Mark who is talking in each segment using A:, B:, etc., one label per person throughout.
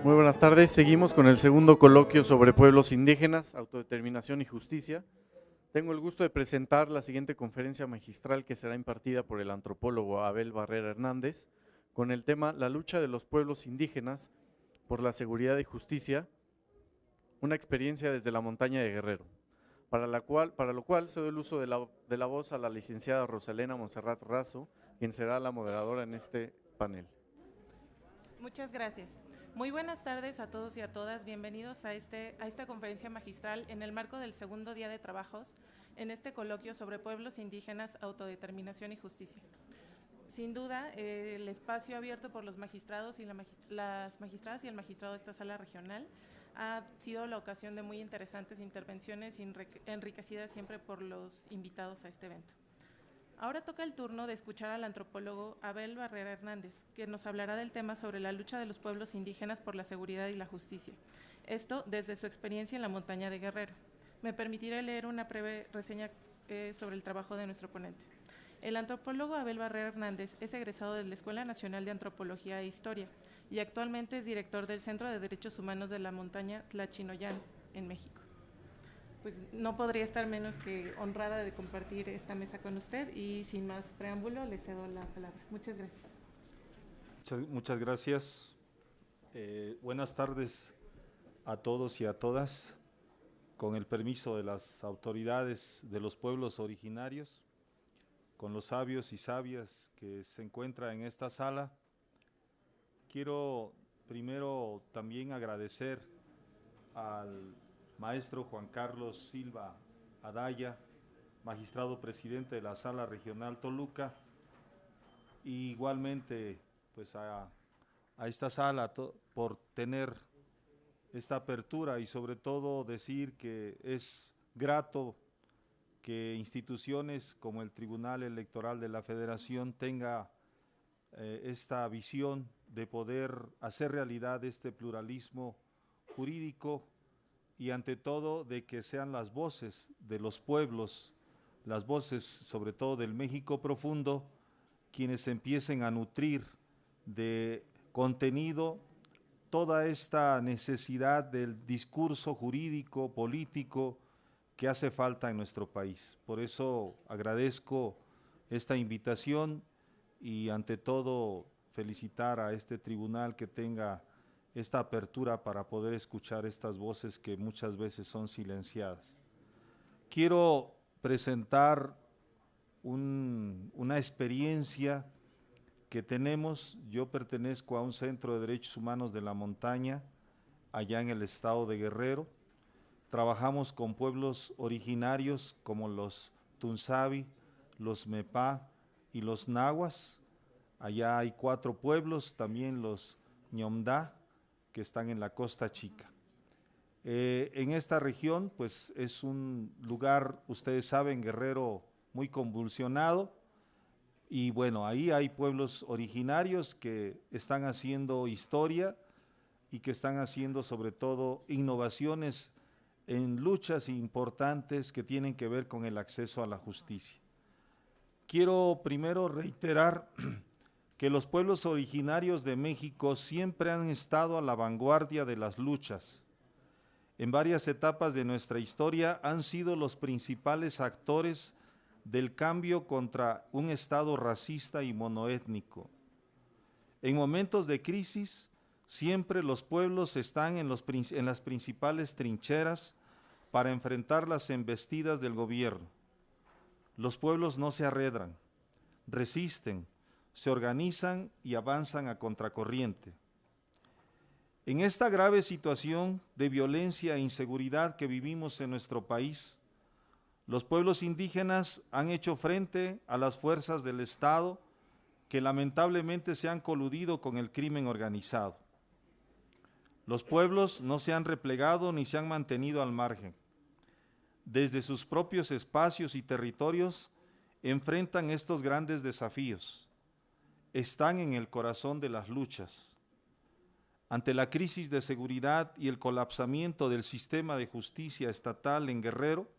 A: Muy buenas tardes, seguimos con el segundo coloquio sobre pueblos indígenas, autodeterminación y justicia. Tengo el gusto de presentar la siguiente conferencia magistral que será impartida por el antropólogo Abel Barrera Hernández, con el tema La lucha de los pueblos indígenas por la seguridad y justicia, una experiencia desde la montaña de Guerrero, para lo cual cedo el uso de la voz a la licenciada Rosalena Monserrat Razo, quien será la moderadora en este panel.
B: Muchas gracias. Muy buenas tardes a todos y a todas. Bienvenidos a esta conferencia magistral en el marco del segundo día de trabajos en este coloquio sobre pueblos indígenas, autodeterminación y justicia. Sin duda, el espacio abierto por los magistrados y las magistradas y el magistrado de esta sala regional ha sido la ocasión de muy interesantes intervenciones enriquecidas siempre por los invitados a este evento. Ahora toca el turno de escuchar al antropólogo Abel Barrera Hernández, que nos hablará del tema sobre la lucha de los pueblos indígenas por la seguridad y la justicia. Esto desde su experiencia en la montaña de Guerrero. Me permitiré leer una breve reseña sobre el trabajo de nuestro ponente. El antropólogo Abel Barrera Hernández es egresado de la Escuela Nacional de Antropología e Historia y actualmente es director del Centro de Derechos Humanos de la Montaña Tlachinoyán, en México. Pues no podría estar menos que honrada de compartir esta mesa con usted y sin más preámbulo le cedo la palabra. Muchas gracias.
C: Muchas gracias. Buenas tardes a todos y a todas. Con el permiso de las autoridades de los pueblos originarios, con los sabios y sabias que se encuentran en esta sala, quiero primero también agradecer al maestro Juan Carlos Silva Adaya, magistrado presidente de la Sala Regional Toluca, y igualmente pues a esta sala por tener esta apertura, y sobre todo decir que es grato que instituciones como el Tribunal Electoral de la Federación tenga esta visión de poder hacer realidad este pluralismo jurídico, y ante todo de que sean las voces de los pueblos, las voces sobre todo del México profundo, quienes empiecen a nutrir de contenido toda esta necesidad del discurso jurídico, político que hace falta en nuestro país. Por eso agradezco esta invitación y ante todo felicitar a este tribunal que tenga esta apertura para poder escuchar estas voces que muchas veces son silenciadas. Quiero presentar una experiencia que tenemos. Yo pertenezco a un centro de derechos humanos de la montaña, allá en el estado de Guerrero. Trabajamos con pueblos originarios como los Tunzavi, los Mepá y los Nahuas. Allá hay 4 pueblos, también los Ñomdá, que están en la Costa Chica. En esta región, pues es un lugar, ustedes saben, Guerrero, muy convulsionado, y bueno, ahí hay pueblos originarios que están haciendo historia y que están haciendo sobre todo innovaciones en luchas importantes que tienen que ver con el acceso a la justicia. Quiero primero reiterar que los pueblos originarios de México siempre han estado a la vanguardia de las luchas. En varias etapas de nuestra historia han sido los principales actores del cambio contra un Estado racista y monoétnico. En momentos de crisis, siempre los pueblos están en las principales trincheras para enfrentar las embestidas del gobierno. Los pueblos no se arredran, resisten, se organizan y avanzan a contracorriente. En esta grave situación de violencia e inseguridad que vivimos en nuestro país, los pueblos indígenas han hecho frente a las fuerzas del Estado que lamentablemente se han coludido con el crimen organizado. Los pueblos no se han replegado ni se han mantenido al margen. Desde sus propios espacios y territorios enfrentan estos grandes desafíos. Están en el corazón de las luchas. Ante la crisis de seguridad y el colapsamiento del sistema de justicia estatal en Guerrero,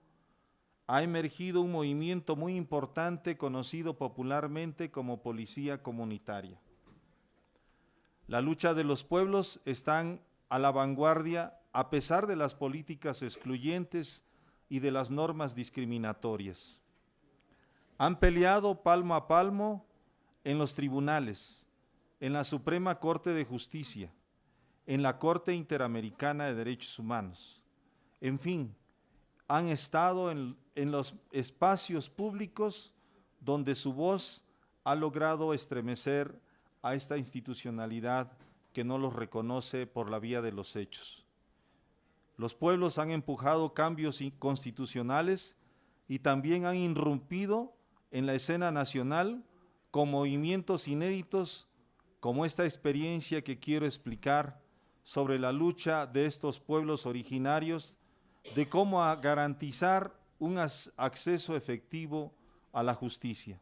C: ha emergido un movimiento muy importante conocido popularmente como policía comunitaria. La lucha de los pueblos está a la vanguardia a pesar de las políticas excluyentes y de las normas discriminatorias. Han peleado palmo a palmo en los tribunales, en la Suprema Corte de Justicia, en la Corte Interamericana de Derechos Humanos. En fin, han estado en los espacios públicos donde su voz ha logrado estremecer a esta institucionalidad que no los reconoce por la vía de los hechos. Los pueblos han empujado cambios constitucionales y también han irrumpido en la escena nacional con movimientos inéditos como esta experiencia que quiero explicar sobre la lucha de estos pueblos originarios de cómo garantizar un acceso efectivo a la justicia.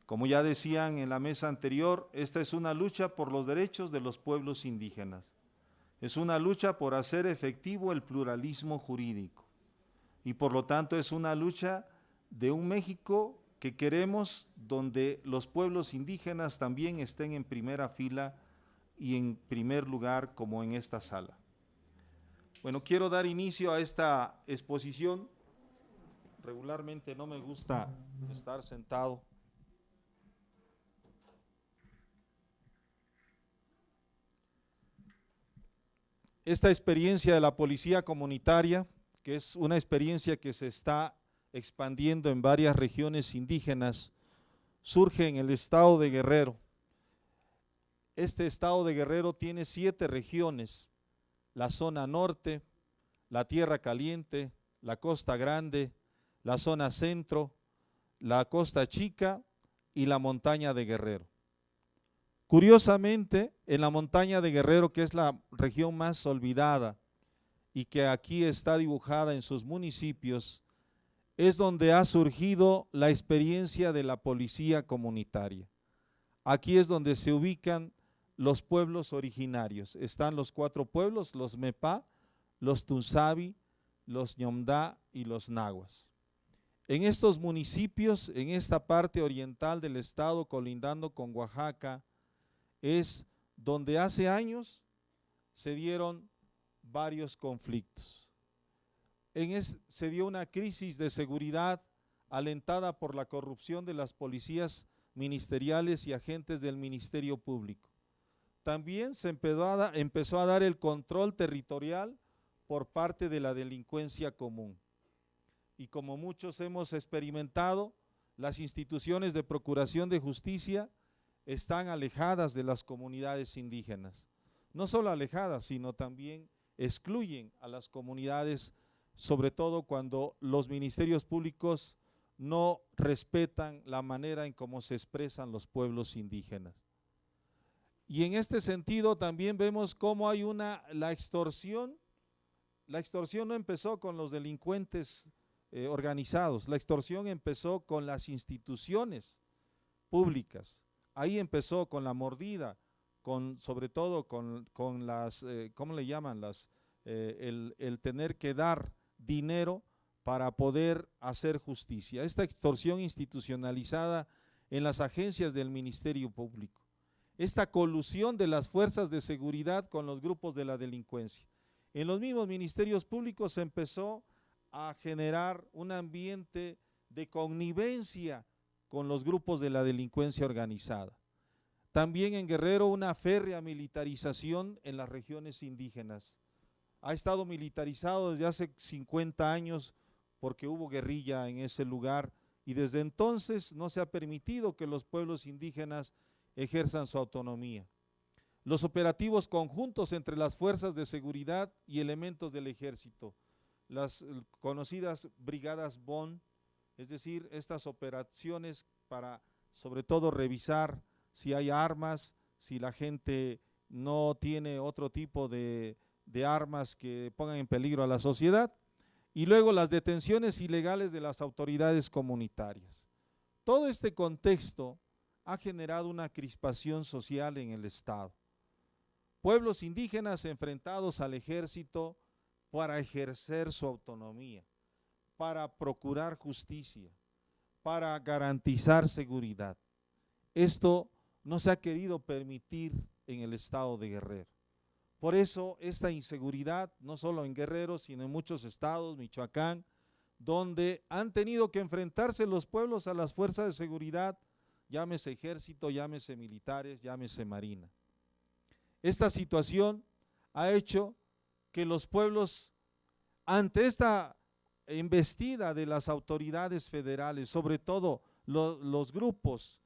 C: Como ya decían en la mesa anterior, esta es una lucha por los derechos de los pueblos indígenas. Es una lucha por hacer efectivo el pluralismo jurídico y por lo tanto es una lucha de un México que queremos donde los pueblos indígenas también estén en primera fila y en primer lugar como en esta sala. Bueno, quiero dar inicio a esta exposición. Regularmente no me gusta estar sentado. Esta experiencia de la policía comunitaria, que es una experiencia que se está expandiendo en varias regiones indígenas, surge en el estado de Guerrero. Este estado de Guerrero tiene 7 regiones: la zona norte, la Tierra Caliente, la Costa Grande, la zona centro, la Costa Chica y la montaña de Guerrero. Curiosamente, en la montaña de Guerrero, que es la región más olvidada y que aquí está dibujada en sus municipios, es donde ha surgido la experiencia de la policía comunitaria. Aquí es donde se ubican los pueblos originarios. Están los 4 pueblos, los Mepá, los Tunzabi, los Ñomdá y los Nahuas. En estos municipios, en esta parte oriental del estado colindando con Oaxaca, es donde hace años se dieron varios conflictos. Se dio una crisis de seguridad alentada por la corrupción de las policías ministeriales y agentes del Ministerio Público. También se empezó a dar el control territorial por parte de la delincuencia común. Y como muchos hemos experimentado, las instituciones de procuración de justicia están alejadas de las comunidades indígenas. No solo alejadas, sino también excluyen a las comunidades, sobre todo cuando los ministerios públicos no respetan la manera en cómo se expresan los pueblos indígenas. Y en este sentido también vemos cómo hay la extorsión. La extorsión no empezó con los delincuentes organizados, la extorsión empezó con las instituciones públicas. Ahí empezó con la mordida, sobre todo con las, ¿cómo le llaman? El tener que dar dinero para poder hacer justicia. Esta extorsión institucionalizada en las agencias del Ministerio Público. Esta colusión de las fuerzas de seguridad con los grupos de la delincuencia. En los mismos ministerios públicos se empezó a generar un ambiente de connivencia con los grupos de la delincuencia organizada. También en Guerrero una férrea militarización en las regiones indígenas. Ha estado militarizado desde hace 50 años porque hubo guerrilla en ese lugar y desde entonces no se ha permitido que los pueblos indígenas ejerzan su autonomía. Los operativos conjuntos entre las fuerzas de seguridad y elementos del ejército, las conocidas brigadas BON, es decir, estas operaciones para sobre todo revisar si hay armas, si la gente no tiene otro tipo de armas que pongan en peligro a la sociedad, y luego las detenciones ilegales de las autoridades comunitarias. Todo este contexto ha generado una crispación social en el Estado. Pueblos indígenas enfrentados al ejército para ejercer su autonomía, para procurar justicia, para garantizar seguridad. Esto no se ha querido permitir en el estado de Guerrero. Por eso esta inseguridad, no solo en Guerrero, sino en muchos estados, Michoacán, donde han tenido que enfrentarse los pueblos a las fuerzas de seguridad, llámese ejército, llámese militares, llámese marina. Esta situación ha hecho que los pueblos, ante esta embestida de las autoridades federales, sobre todo los grupos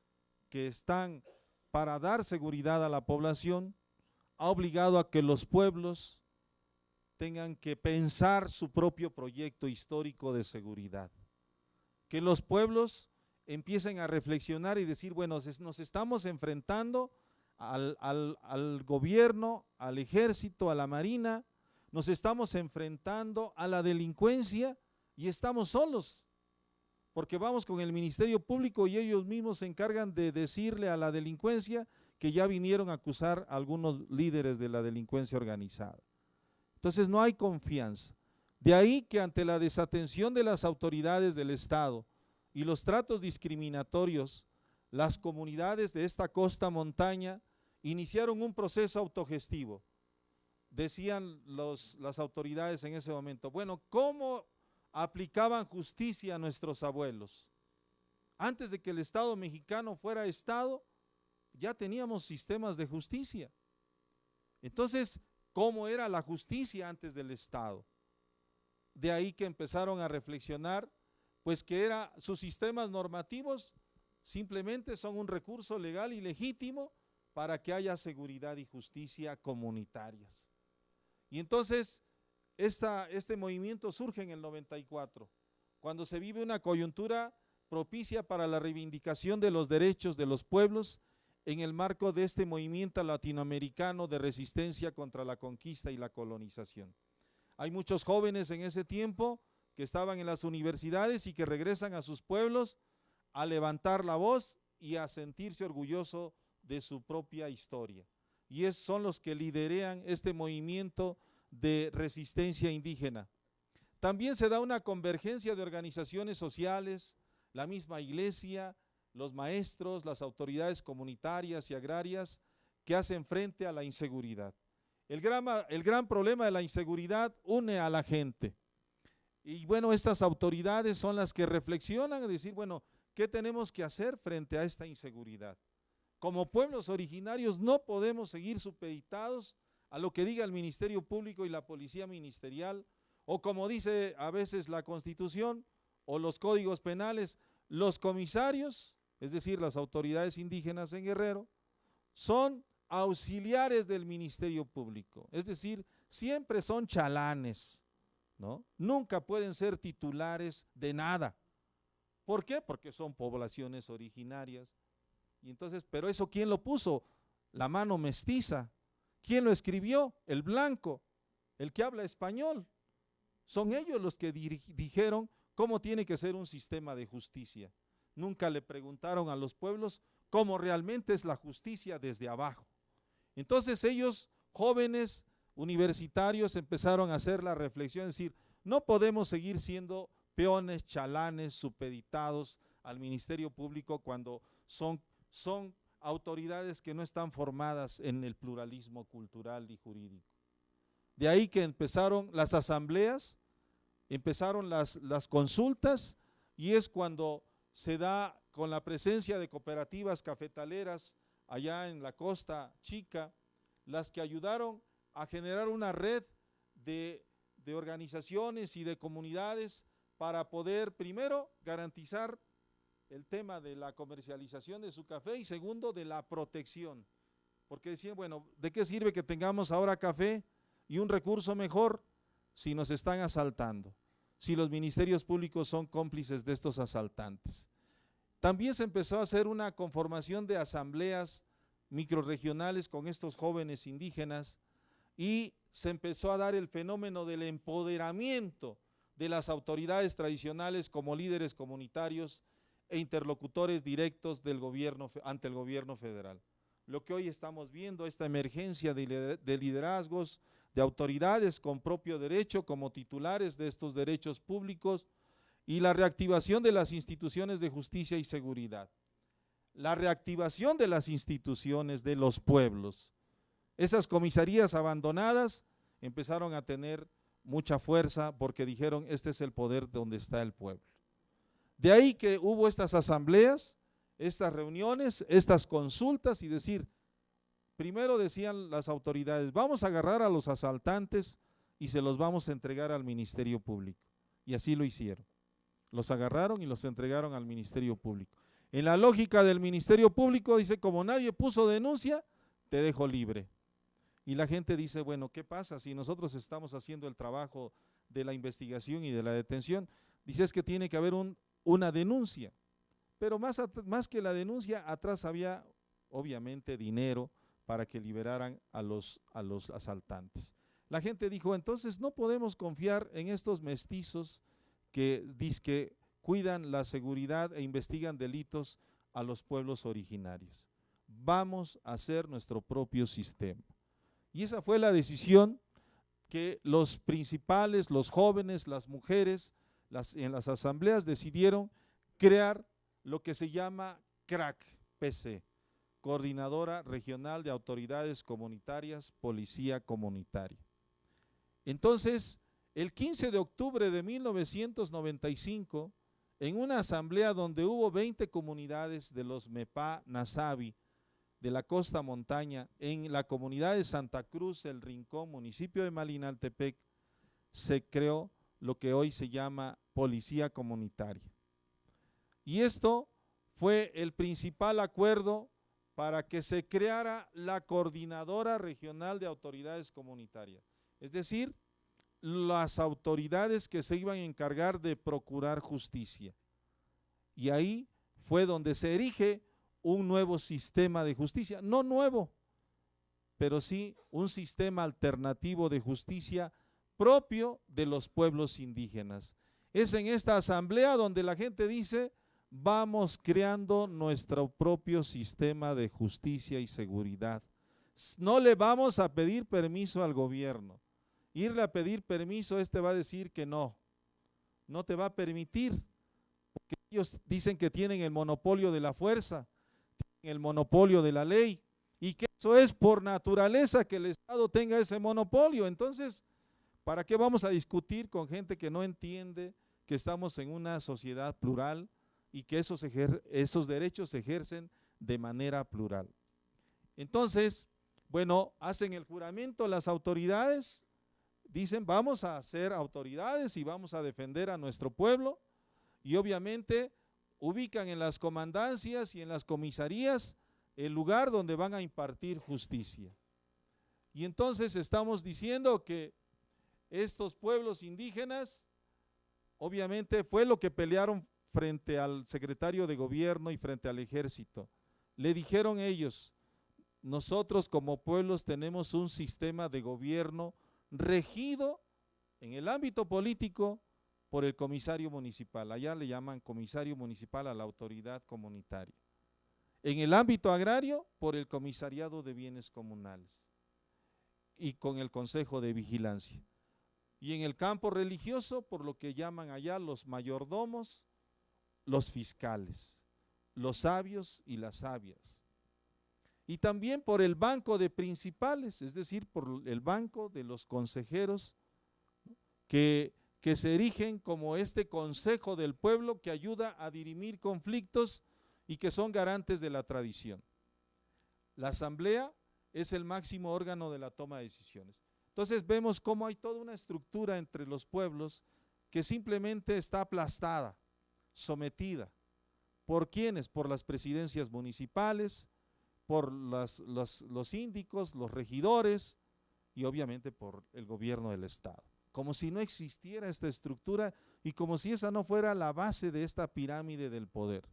C: que están para dar seguridad a la población, ha obligado a que los pueblos tengan que pensar su propio proyecto histórico de seguridad. Que los pueblos empiecen a reflexionar y decir, bueno, nos estamos enfrentando al gobierno, al ejército, a la marina, nos estamos enfrentando a la delincuencia y estamos solos, porque vamos con el Ministerio Público y ellos mismos se encargan de decirle a la delincuencia que ya vinieron a acusar a algunos líderes de la delincuencia organizada. Entonces no hay confianza. De ahí que ante la desatención de las autoridades del Estado y los tratos discriminatorios, las comunidades de esta costa montaña iniciaron un proceso autogestivo. Decían las autoridades en ese momento, bueno, ¿cómo aplicaban justicia a nuestros abuelos? Antes de que el Estado mexicano fuera Estado, ya teníamos sistemas de justicia. Entonces, ¿cómo era la justicia antes del Estado? De ahí que empezaron a reflexionar, pues que sus sistemas normativos simplemente son un recurso legal y legítimo para que haya seguridad y justicia comunitarias. Y entonces, este movimiento surge en el 94, cuando se vive una coyuntura propicia para la reivindicación de los derechos de los pueblos en el marco de este movimiento latinoamericano de resistencia contra la conquista y la colonización. Hay muchos jóvenes en ese tiempo que estaban en las universidades y que regresan a sus pueblos a levantar la voz y a sentirse orgulloso de su propia historia. Y son los que lideran este movimiento de resistencia indígena. También se da una convergencia de organizaciones sociales, la misma iglesia, los maestros, las autoridades comunitarias y agrarias que hacen frente a la inseguridad. El gran problema de la inseguridad une a la gente. Y bueno, estas autoridades son las que reflexionan y decir, bueno, ¿qué tenemos que hacer frente a esta inseguridad? Como pueblos originarios no podemos seguir supeditados a lo que diga el Ministerio Público y la Policía Ministerial, o como dice a veces la Constitución o los códigos penales, los comisarios, es decir, las autoridades indígenas en Guerrero, son auxiliares del Ministerio Público, es decir, siempre son chalanes, ¿no? Nunca pueden ser titulares de nada. ¿Por qué? Porque son poblaciones originarias. Y entonces, ¿pero eso quién lo puso? La mano mestiza. ¿Quién lo escribió? El blanco, el que habla español. Son ellos los que dijeron cómo tiene que ser un sistema de justicia. Nunca le preguntaron a los pueblos cómo realmente es la justicia desde abajo. Entonces ellos, jóvenes universitarios, empezaron a hacer la reflexión, es decir, no podemos seguir siendo peones, chalanes, supeditados al Ministerio Público cuando son autoridades que no están formadas en el pluralismo cultural y jurídico. De ahí que empezaron las asambleas, empezaron las consultas, y es cuando se da con la presencia de cooperativas cafetaleras allá en la Costa Chica, las que ayudaron a generar una red de organizaciones y de comunidades para poder, primero, garantizar el tema de la comercialización de su café y segundo, de la protección. Porque decían, bueno, ¿de qué sirve que tengamos ahora café y un recurso mejor si nos están asaltando? Si los ministerios públicos son cómplices de estos asaltantes. También se empezó a hacer una conformación de asambleas microrregionales con estos jóvenes indígenas y se empezó a dar el fenómeno del empoderamiento de las autoridades tradicionales como líderes comunitarios e interlocutores directos del gobierno ante el gobierno federal. Lo que hoy estamos viendo, esta emergencia de liderazgos, de autoridades con propio derecho como titulares de estos derechos públicos y la reactivación de las instituciones de justicia y seguridad. La reactivación de las instituciones de los pueblos. Esas comisarías abandonadas empezaron a tener mucha fuerza porque dijeron, este es el poder donde está el pueblo. De ahí que hubo estas asambleas, estas reuniones, estas consultas y decir, primero decían las autoridades, vamos a agarrar a los asaltantes y se los vamos a entregar al Ministerio Público. Y así lo hicieron. Los agarraron y los entregaron al Ministerio Público. En la lógica del Ministerio Público dice, como nadie puso denuncia, te dejo libre. Y la gente dice, bueno, ¿qué pasa si nosotros estamos haciendo el trabajo de la investigación y de la detención? Dice, es que tiene que haber una denuncia. Pero más que la denuncia, atrás había obviamente dinero para que liberaran a los asaltantes. La gente dijo, entonces no podemos confiar en estos mestizos que dizque cuidan la seguridad e investigan delitos a los pueblos originarios. Vamos a hacer nuestro propio sistema. Y esa fue la decisión que los principales, los jóvenes, las mujeres, en las asambleas decidieron crear lo que se llama CRAC-PC, Coordinadora Regional de Autoridades Comunitarias, Policía Comunitaria. Entonces, el 15 de octubre de 1995, en una asamblea donde hubo 20 comunidades de los Mepá Nasabi, de la costa montaña, en la comunidad de Santa Cruz, El Rincón, municipio de Malinaltepec, se creó lo que hoy se llama Policía Comunitaria. Y esto fue el principal acuerdo para que se creara la Coordinadora Regional de Autoridades Comunitarias. Es decir, las autoridades que se iban a encargar de procurar justicia. Y ahí fue donde se erige un nuevo sistema de justicia, no nuevo, pero sí un sistema alternativo de justicia propio de los pueblos indígenas. Es en esta asamblea donde la gente dice, vamos creando nuestro propio sistema de justicia y seguridad. No le vamos a pedir permiso al gobierno. Irle a pedir permiso, va a decir que no te va a permitir, porque ellos dicen que tienen el monopolio de la fuerza, tienen el monopolio de la ley, y que eso es por naturaleza que el Estado tenga ese monopolio. Entonces, ¿para qué vamos a discutir con gente que no entiende que estamos en una sociedad plural y que esos derechos se ejercen de manera plural? Entonces, bueno, hacen el juramento las autoridades, dicen vamos a ser autoridades y vamos a defender a nuestro pueblo, y obviamente ubican en las comandancias y en las comisarías el lugar donde van a impartir justicia. Y entonces estamos diciendo que estos pueblos indígenas, obviamente fue lo que pelearon frente al secretario de gobierno y frente al ejército. Le dijeron ellos, nosotros como pueblos tenemos un sistema de gobierno regido en el ámbito político por el comisario municipal. Allá le llaman comisario municipal a la autoridad comunitaria. En el ámbito agrario, por el comisariado de bienes comunales y con el consejo de vigilancia. Y en el campo religioso, por lo que llaman allá los mayordomos, los fiscales, los sabios y las sabias. Y también por el banco de principales, es decir, por el banco de los consejeros que se erigen como este consejo del pueblo que ayuda a dirimir conflictos y que son garantes de la tradición. La asamblea es el máximo órgano de la toma de decisiones. Entonces vemos cómo hay toda una estructura entre los pueblos que simplemente está aplastada, sometida. ¿Por quiénes? Por las presidencias municipales, por los síndicos, los regidores y obviamente por el gobierno del Estado. Como si no existiera esta estructura y como si esa no fuera la base de esta pirámide del poder.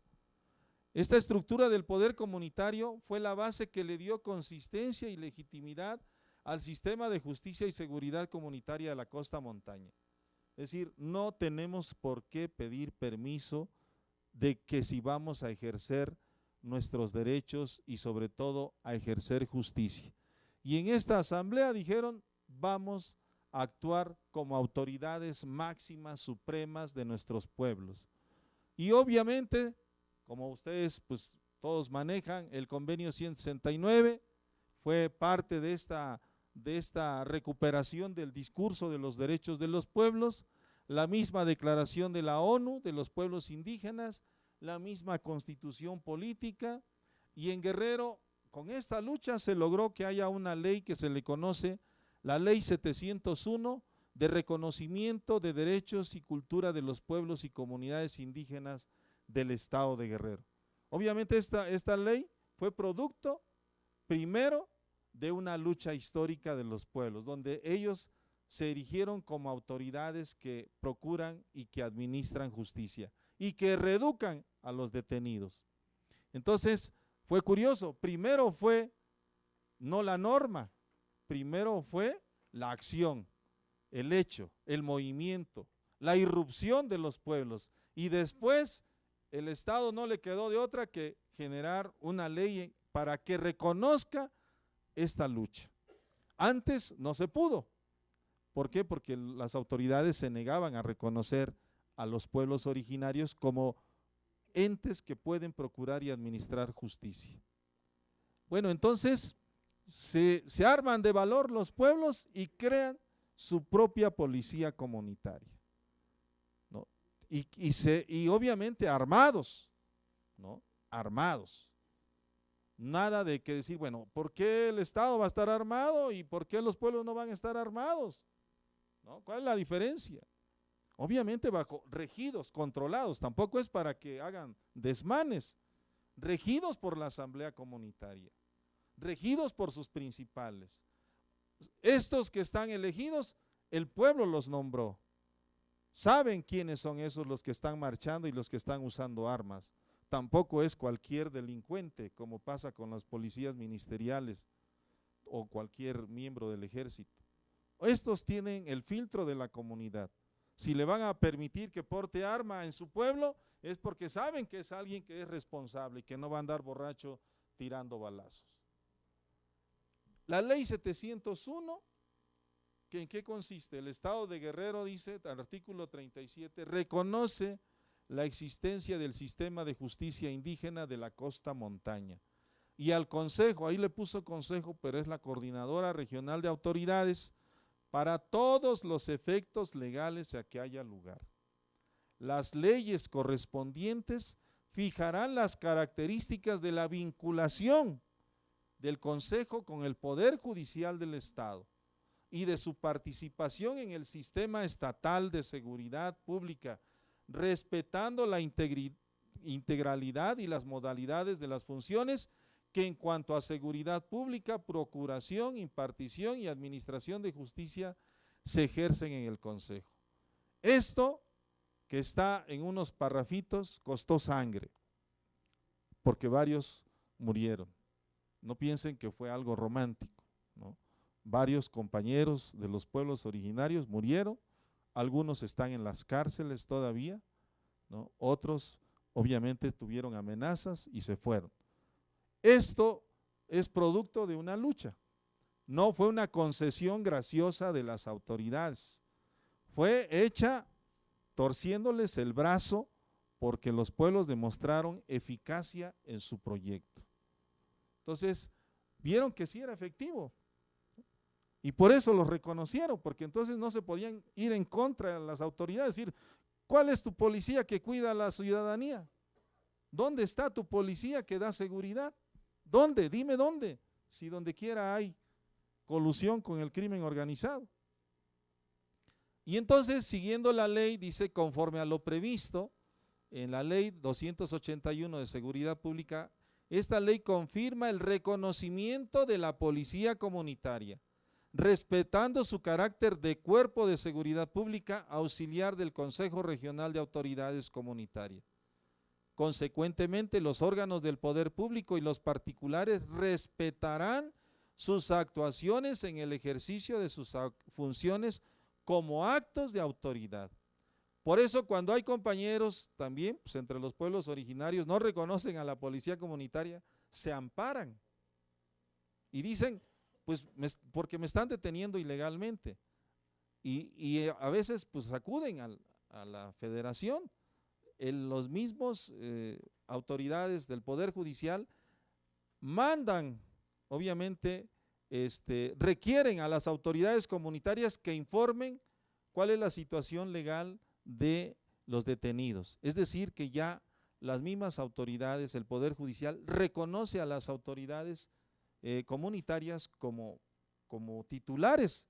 C: Esta estructura del poder comunitario fue la base que le dio consistencia y legitimidad al sistema de justicia y seguridad comunitaria de la costa montaña. Es decir, no tenemos por qué pedir permiso de que si vamos a ejercer nuestros derechos y sobre todo a ejercer justicia. Y en esta asamblea dijeron, vamos a actuar como autoridades máximas, supremas de nuestros pueblos. Y obviamente, como ustedes pues todos manejan, el convenio 169 fue parte de esta recuperación del discurso de los derechos de los pueblos, la misma declaración de la ONU de los pueblos indígenas, la misma constitución política, y en Guerrero con esta lucha se logró que haya una ley que se le conoce la Ley 701 de reconocimiento de derechos y cultura de los pueblos y comunidades indígenas del estado de Guerrero. Obviamente esta ley fue producto primero de una lucha histórica de los pueblos, donde ellos se erigieron como autoridades que procuran y que administran justicia y que reeducan a los detenidos. Entonces, fue curioso, primero fue no la norma, primero fue la acción, el hecho, el movimiento, la irrupción de los pueblos, y después el Estado no le quedó de otra que generar una ley para que reconozca esta lucha. Antes no se pudo. ¿Por qué? Porque las autoridades se negaban a reconocer a los pueblos originarios como entes que pueden procurar y administrar justicia. Bueno, entonces se arman de valor los pueblos y crean su propia policía comunitaria, ¿no? Y obviamente armados, ¿no? Armados. Nada de que decir, bueno, ¿por qué el Estado va a estar armado y por qué los pueblos no van a estar armados? ¿No? ¿Cuál es la diferencia? Obviamente regidos, controlados, tampoco es para que hagan desmanes, regidos por la asamblea comunitaria, regidos por sus principales. Estos que están elegidos, el pueblo los nombró. Saben quiénes son esos los que están marchando y los que están usando armas. Tampoco es cualquier delincuente, como pasa con las policías ministeriales o cualquier miembro del ejército. Estos tienen el filtro de la comunidad. Si le van a permitir que porte arma en su pueblo, es porque saben que es alguien que es responsable y que no va a andar borracho tirando balazos. La ley 701, ¿en qué consiste? El estado de Guerrero, dice, al artículo 37, reconoce la existencia del sistema de justicia indígena de la costa montaña. Y al consejo, ahí le puso consejo, pero es la coordinadora regional de autoridades, para todos los efectos legales a que haya lugar. Las leyes correspondientes fijarán las características de la vinculación del Consejo con el Poder Judicial del Estado y de su participación en el sistema estatal de seguridad pública, respetando la integralidad y las modalidades de las funciones que en cuanto a seguridad pública, procuración, impartición y administración de justicia se ejercen en el Consejo. Esto, que está en unos parrafitos, costó sangre, porque varios murieron. No piensen que fue algo romántico, ¿no? Varios compañeros de los pueblos originarios murieron, algunos están en las cárceles todavía, ¿no? Otros obviamente tuvieron amenazas y se fueron. Esto es producto de una lucha, no fue una concesión graciosa de las autoridades, fue hecha torciéndoles el brazo porque los pueblos demostraron eficacia en su proyecto. Entonces, vieron que sí era efectivo y por eso los reconocieron, porque entonces no se podían ir en contra de las autoridades, decir, ¿cuál es tu policía que cuida a la ciudadanía? ¿Dónde está tu policía que da seguridad? ¿Dónde? Dime dónde, si donde quiera hay colusión con el crimen organizado. Y entonces, siguiendo la ley, dice, conforme a lo previsto en la ley 281 de seguridad pública, esta ley confirma el reconocimiento de la policía comunitaria, respetando su carácter de cuerpo de seguridad pública auxiliar del Consejo Regional de Autoridades Comunitarias. Consecuentemente, los órganos del poder público y los particulares respetarán sus actuaciones en el ejercicio de sus funciones como actos de autoridad. Por eso, cuando hay compañeros también, pues entre los pueblos originarios, no reconocen a la policía comunitaria, se amparan y dicen, pues porque me están deteniendo ilegalmente. Y a veces pues acuden a la federación. Los mismos autoridades del Poder Judicial mandan, obviamente, requieren a las autoridades comunitarias que informen cuál es la situación legal de los detenidos. Es decir, que ya las mismas autoridades, el Poder Judicial, reconoce a las autoridades comunitarias como titulares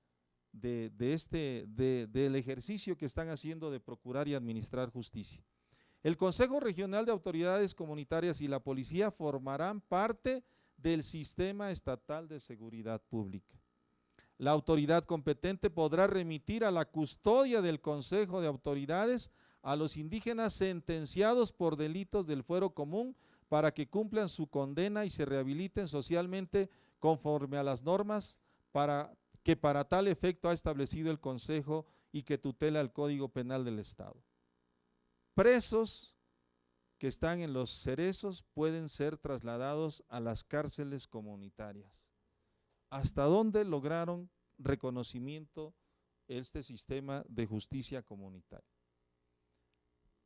C: del ejercicio que están haciendo de procurar y administrar justicia. El Consejo Regional de Autoridades Comunitarias y la Policía formarán parte del Sistema Estatal de Seguridad Pública. La autoridad competente podrá remitir a la custodia del Consejo de Autoridades a los indígenas sentenciados por delitos del fuero común para que cumplan su condena y se rehabiliten socialmente conforme a las normas que para tal efecto ha establecido el Consejo y que tutela el Código Penal del Estado. Presos que están en los cerezos pueden ser trasladados a las cárceles comunitarias. ¿Hasta dónde lograron reconocimiento este sistema de justicia comunitaria?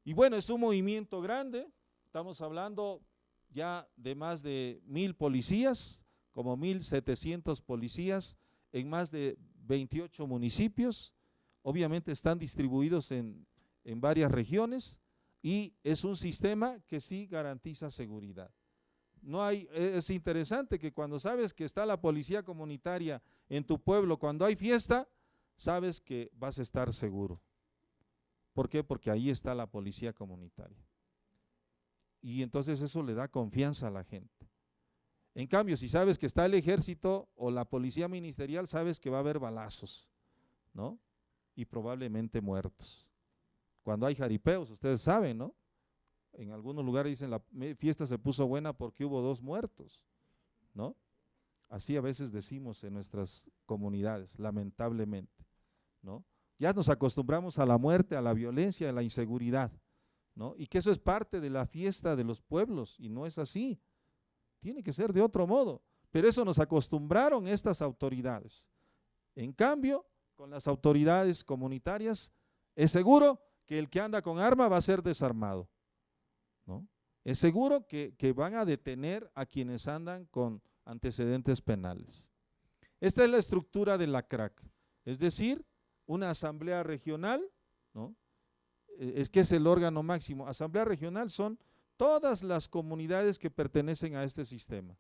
C: Y bueno, es un movimiento grande, estamos hablando ya de más de 1000 policías, como 1700 policías en más de 28 municipios, obviamente están distribuidos en varias regiones y es un sistema que sí garantiza seguridad. Es interesante que cuando sabes que está la policía comunitaria en tu pueblo, cuando hay fiesta, sabes que vas a estar seguro. ¿Por qué? Porque ahí está la policía comunitaria. Y entonces eso le da confianza a la gente. En cambio, si sabes que está el ejército o la policía ministerial, sabes que va a haber balazos, ¿no? Y probablemente muertos. Cuando hay jaripeos, ustedes saben, ¿no? En algunos lugares dicen la fiesta se puso buena porque hubo 2 muertos, ¿no? Así a veces decimos en nuestras comunidades, lamentablemente, ¿no? Ya nos acostumbramos a la muerte, a la violencia, a la inseguridad, ¿no? Y que eso es parte de la fiesta de los pueblos y no es así, tiene que ser de otro modo, pero eso nos acostumbraron estas autoridades. En cambio, con las autoridades comunitarias, es seguro que el que anda con arma va a ser desarmado, ¿no? Es seguro que van a detener a quienes andan con antecedentes penales. Esta es la estructura de la CRAC, es decir, una asamblea regional, ¿no? Es que es el órgano máximo. Asamblea regional son todas las comunidades que pertenecen a este sistema.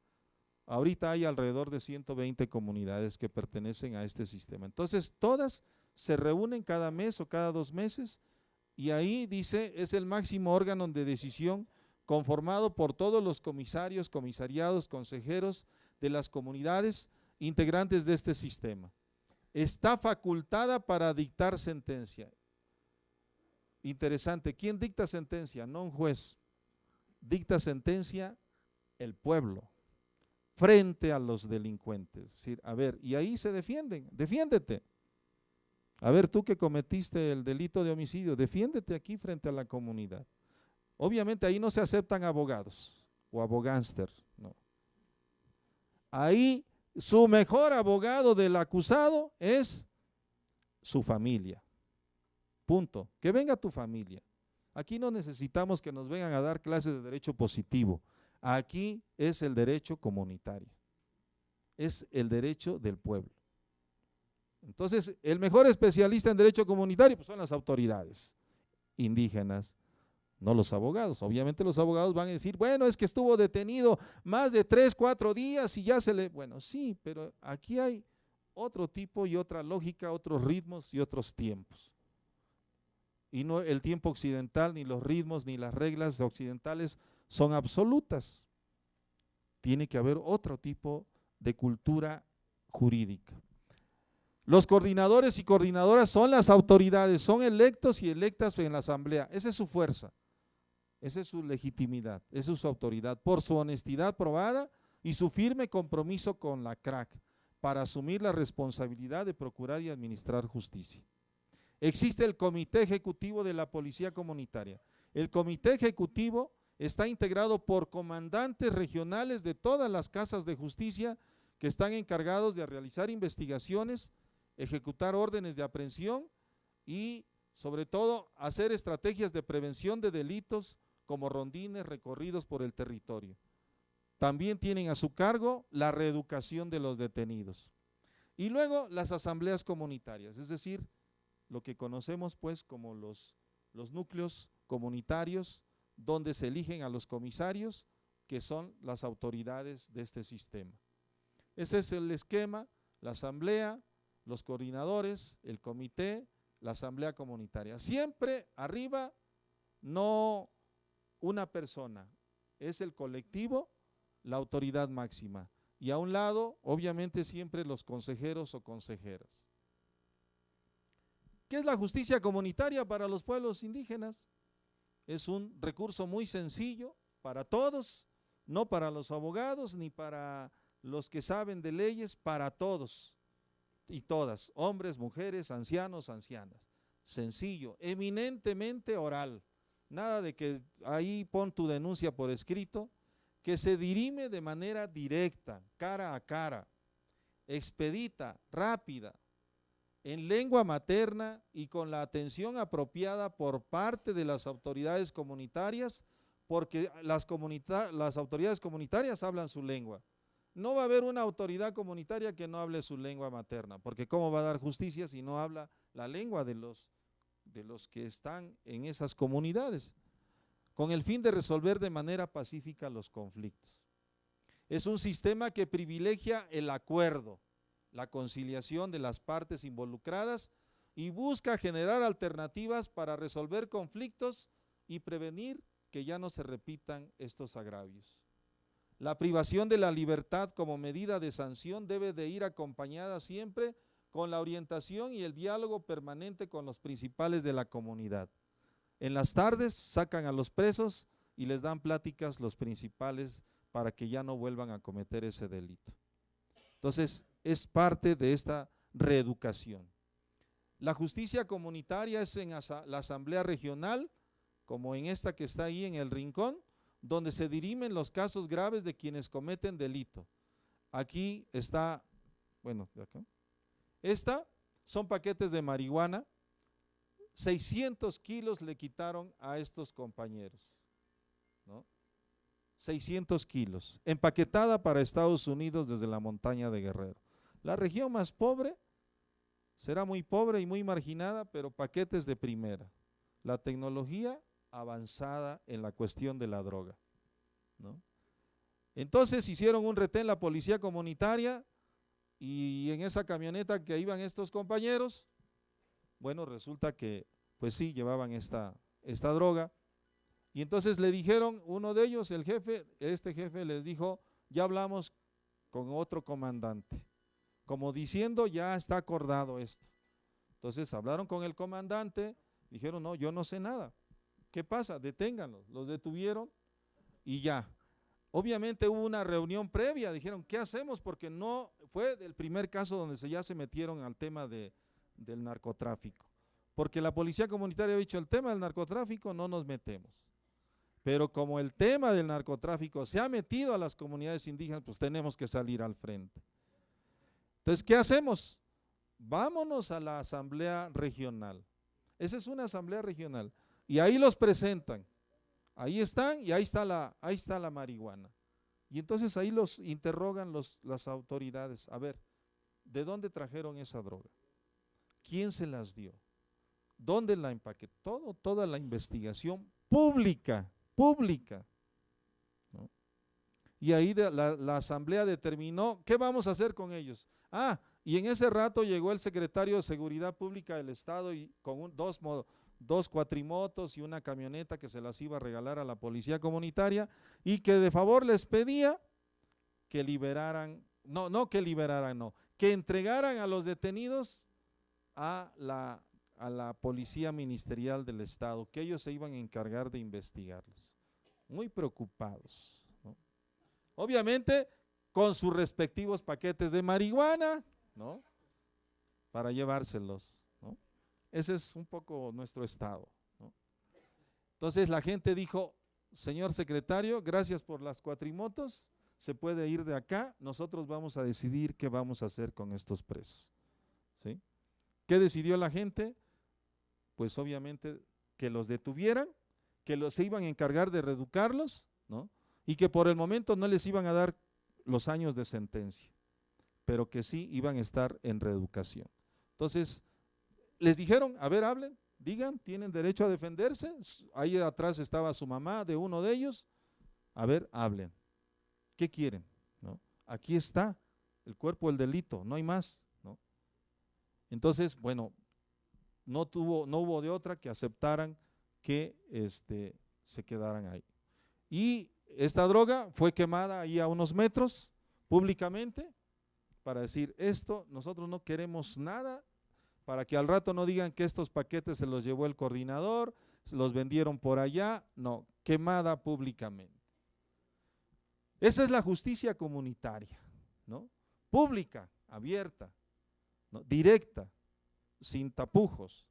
C: Ahorita hay alrededor de 120 comunidades que pertenecen a este sistema. Entonces, todas se reúnen cada mes o cada 2 meses y ahí dice, es el máximo órgano de decisión conformado por todos los comisarios, comisariados, consejeros de las comunidades integrantes de este sistema. Está facultada para dictar sentencia. Interesante, ¿quién dicta sentencia? No un juez, dicta sentencia el pueblo frente a los delincuentes. Es decir, a ver, y ahí se defienden, defiéndete. A ver, tú que cometiste el delito de homicidio, defiéndete aquí frente a la comunidad. Obviamente ahí no se aceptan abogados o abogánsters, no. Ahí su mejor abogado del acusado es su familia. Punto. Que venga tu familia. Aquí no necesitamos que nos vengan a dar clases de derecho positivo. Aquí es el derecho comunitario. Es el derecho del pueblo. Entonces, el mejor especialista en derecho comunitario pues, son las autoridades indígenas, no los abogados. Obviamente los abogados van a decir, bueno, es que estuvo detenido más de 3, 4 días y ya se le… Bueno, sí, pero aquí hay otro tipo y otra lógica, otros ritmos y otros tiempos. Y no el tiempo occidental, ni los ritmos, ni las reglas occidentales son absolutas. Tiene que haber otro tipo de cultura jurídica. Los coordinadores y coordinadoras son las autoridades, son electos y electas en la asamblea. Esa es su fuerza, esa es su legitimidad, esa es su autoridad, por su honestidad probada y su firme compromiso con la CRAC para asumir la responsabilidad de procurar y administrar justicia. Existe el Comité Ejecutivo de la Policía Comunitaria. El Comité Ejecutivo está integrado por comandantes regionales de todas las casas de justicia que están encargados de realizar investigaciones, ejecutar órdenes de aprehensión y, sobre todo, hacer estrategias de prevención de delitos como rondines, recorridos por el territorio.
D: también tienen a su cargo la reeducación de los detenidos. Y luego las asambleas comunitarias, es decir, lo que conocemos pues como los núcleos comunitarios, donde se eligen a los comisarios, que son las autoridades de este sistema. Ese es el esquema: la asamblea, los coordinadores, el comité, la asamblea comunitaria. Siempre arriba, no una persona, es el colectivo, la autoridad máxima. Y a un lado, obviamente, siempre los consejeros o consejeras. ¿Qué es la justicia comunitaria para los pueblos indígenas? Es un recurso muy sencillo para todos, no para los abogados ni para los que saben de leyes, para todos y todas, hombres, mujeres, ancianos, ancianas. Sencillo, eminentemente oral. Nada de que ahí pon tu denuncia por escrito, que se dirime de manera directa, cara a cara, expedita, rápida, en lengua materna y con la atención apropiada por parte de las autoridades comunitarias, porque las autoridades comunitarias hablan su lengua. No va a haber una autoridad comunitaria que no hable su lengua materna, porque ¿cómo va a dar justicia si no habla la lengua de los que están en esas comunidades? Con el fin de resolver de manera pacífica los conflictos. Es un sistema que privilegia el acuerdo, la conciliación de las partes involucradas y busca generar alternativas para resolver conflictos y prevenir que ya no se repitan estos agravios. La privación de la libertad como medida de sanción debe de ir acompañada siempre con la orientación y el diálogo permanente con los principales de la comunidad. En las tardes sacan a los presos y les dan pláticas los principales para que ya no vuelvan a cometer ese delito. Entonces, es parte de esta reeducación. La justicia comunitaria es en la asamblea regional, como en esta que está ahí en el rincón, donde se dirimen los casos graves de quienes cometen delito. Aquí está, bueno, de acá. Esta son paquetes de marihuana. 600 kilos le quitaron a estos compañeros, ¿no? 600 kilos, empaquetada para Estados Unidos desde la montaña de Guerrero. La región más pobre será muy pobre y muy marginada, pero paquetes de primera. La tecnología avanzada en la cuestión de la droga, ¿no? Entonces hicieron un retén la policía comunitaria y en esa camioneta que iban estos compañeros, bueno, resulta que pues sí, llevaban esta droga. Y entonces le dijeron, uno de ellos, el jefe, este jefe les dijo, ya hablamos con otro comandante, como diciendo, ya está acordado esto. Entonces hablaron con el comandante, dijeron, no, yo no sé nada. ¿Qué pasa? Deténganlos. Los detuvieron y ya. Obviamente hubo una reunión previa, dijeron, ¿qué hacemos? Porque no fue el primer caso donde ya se metieron al tema del narcotráfico. Porque la policía comunitaria ha dicho, el tema del narcotráfico no nos metemos. Pero como el tema del narcotráfico se ha metido a las comunidades indígenas, pues tenemos que salir al frente. Entonces, ¿qué hacemos? Vámonos a la asamblea regional. Esa es una asamblea regional. Y ahí los presentan. Ahí están y ahí está la marihuana. Y entonces ahí los interrogan las autoridades. A ver, ¿de dónde trajeron esa droga? ¿Quién se las dio? ¿Dónde la empaquetó? Toda la investigación pública, ¿no? Y ahí la asamblea determinó, ¿qué vamos a hacer con ellos? Y en ese rato llegó el secretario de Seguridad Pública del Estado y con dos cuatrimotos y una camioneta que se las iba a regalar a la policía comunitaria y que de favor les pedía que liberaran, que entregaran a los detenidos a la policía ministerial del Estado, que ellos se iban a encargar de investigarlos. Muy preocupados, ¿no? Obviamente con sus respectivos paquetes de marihuana, ¿no? Para llevárselos, ¿no? Ese es un poco nuestro estado, ¿no? Entonces la gente dijo, señor secretario, gracias por las cuatrimotos, se puede ir de acá, nosotros vamos a decidir qué vamos a hacer con estos presos, ¿sí? ¿Qué decidió la gente? Pues obviamente que los detuvieran, que se iban a encargar de reeducarlos, ¿no? y que por el momento no les iban a dar los años de sentencia, pero que sí iban a estar en reeducación. Entonces, les dijeron, a ver, hablen, digan, tienen derecho a defenderse. Ahí atrás estaba su mamá de uno de ellos. A ver, hablen. ¿Qué quieren? ¿No? Aquí está el cuerpo del delito, no hay más, ¿no? Entonces, bueno, no hubo de otra que aceptaran que se quedaran ahí. Y esta droga fue quemada ahí a unos metros públicamente para decir, esto nosotros no queremos nada, para que al rato no digan que estos paquetes se los llevó el coordinador, se los vendieron por allá, no, quemada públicamente. Esa es la justicia comunitaria, ¿no? Pública, abierta, ¿no? Directa, sin tapujos.